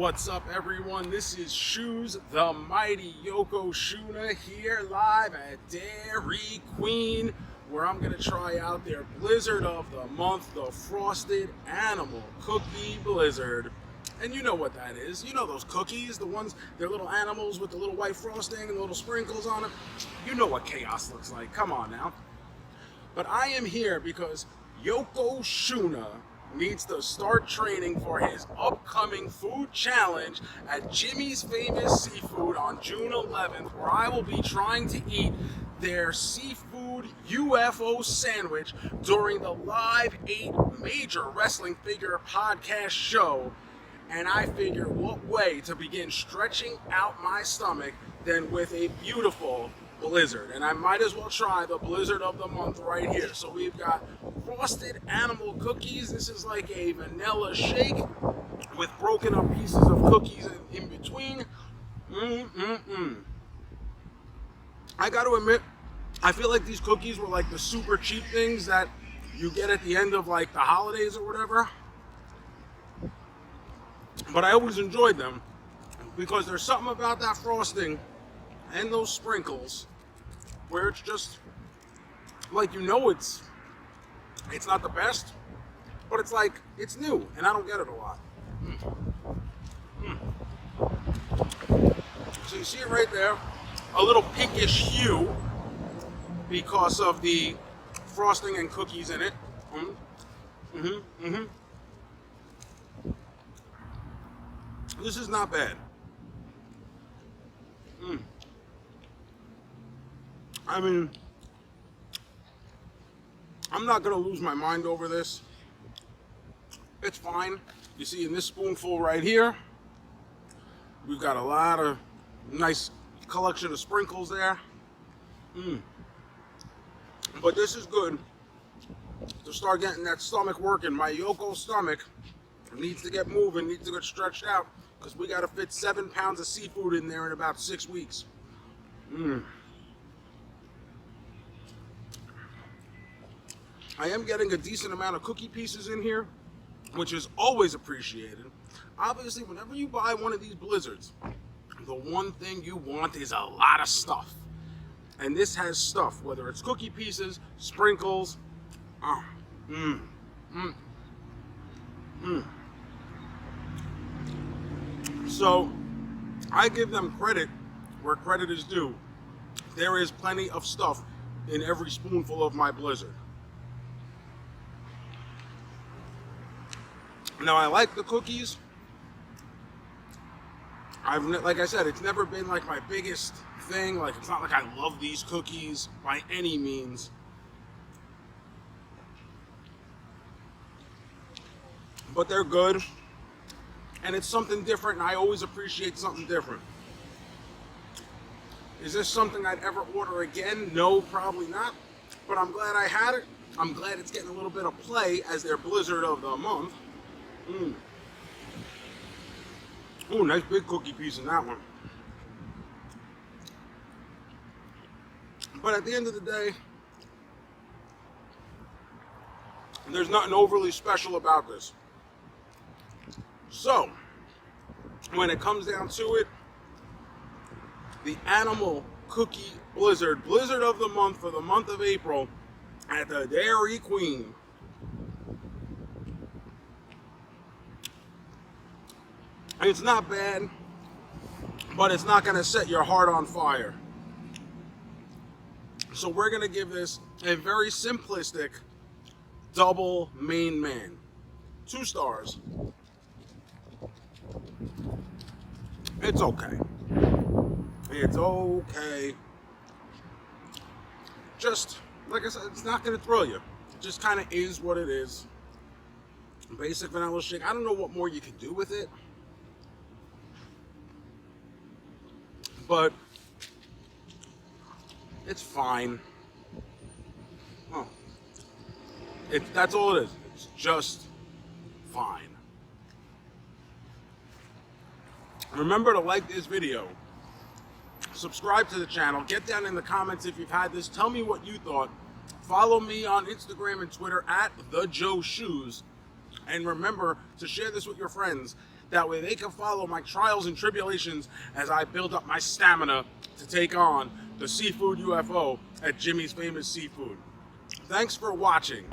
What's up, everyone? This is Shoes, the mighty YokoShoena, here live at Dairy Queen, where I'm going to try out their Blizzard of the Month, the Frosted Animal Cookie Blizzard. And you know what that is. You know those cookies, the ones, they're little animals with the little white frosting and the little sprinkles on it. You know what chaos looks like. Come on now. But I am here because YokoShoena needs to start training for his upcoming food challenge at Jimmy's Famous Seafood on June 11th, where I will be trying to eat their seafood UFO sandwich during the Live 8 Major Wrestling Figure podcast show. And I figure what way to begin stretching out my stomach than with a beautiful Blizzard. And I might as well try the Blizzard of the Month right here. So we've got frosted animal cookies. This is like a vanilla shake with broken up pieces of cookies in between. I got to admit, I feel like these cookies were like the super cheap things that you get at the end of like the holidays or whatever. But I always enjoyed them because there's something about that frosting and those sprinkles where it's just like, you know, it's not the best, but it's like it's new and I don't get it a lot. So you see it right there, a little pinkish hue because of the frosting and cookies in it. This is not bad. I mean, I'm not gonna lose my mind over this. It's fine. You see in this spoonful right here, we've got a lot of nice collection of sprinkles there. But this is good to start getting that stomach working. My Yoko stomach needs to get moving, needs to get stretched out, because we got to fit 7 pounds of seafood in there in about 6 weeks. I am getting a decent amount of cookie pieces in here, which is always appreciated. Obviously, whenever you buy one of these Blizzards, the one thing you want is a lot of stuff. And this has stuff, whether it's cookie pieces, sprinkles. So, I give them credit where credit is due. There is plenty of stuff in every spoonful of my Blizzard. Now, I like the cookies. Like I said, it's never been like my biggest thing. Like, it's not like I love these cookies by any means. But they're good. And it's something different, and I always appreciate something different. Is this something I'd ever order again? No, probably not. But I'm glad I had it. I'm glad it's getting a little bit of play as their Blizzard of the Month. Oh, nice big cookie piece in that one. But at the end of the day, there's nothing overly special about this. So, when it comes down to it, the Animal Cookie Blizzard, Blizzard of the Month for the month of April at the Dairy Queen. It's not bad, but it's not going to set your heart on fire. So we're going to give this a very simplistic double main man. 2 stars. It's okay. It's okay. Just, like I said, it's not going to thrill you. It just kind of is what it is. Basic vanilla shake. I don't know what more you could do with it. But it's fine. That's all it is. It's just fine. Remember to like this video, subscribe to the channel, get down in the comments if you've had this, tell me what you thought. Follow me on Instagram and Twitter at TheJoeShoes. And remember to share this with your friends. That way they can follow my trials and tribulations as I build up my stamina to take on the seafood UFO at Jimmy's Famous Seafood. Thanks for watching.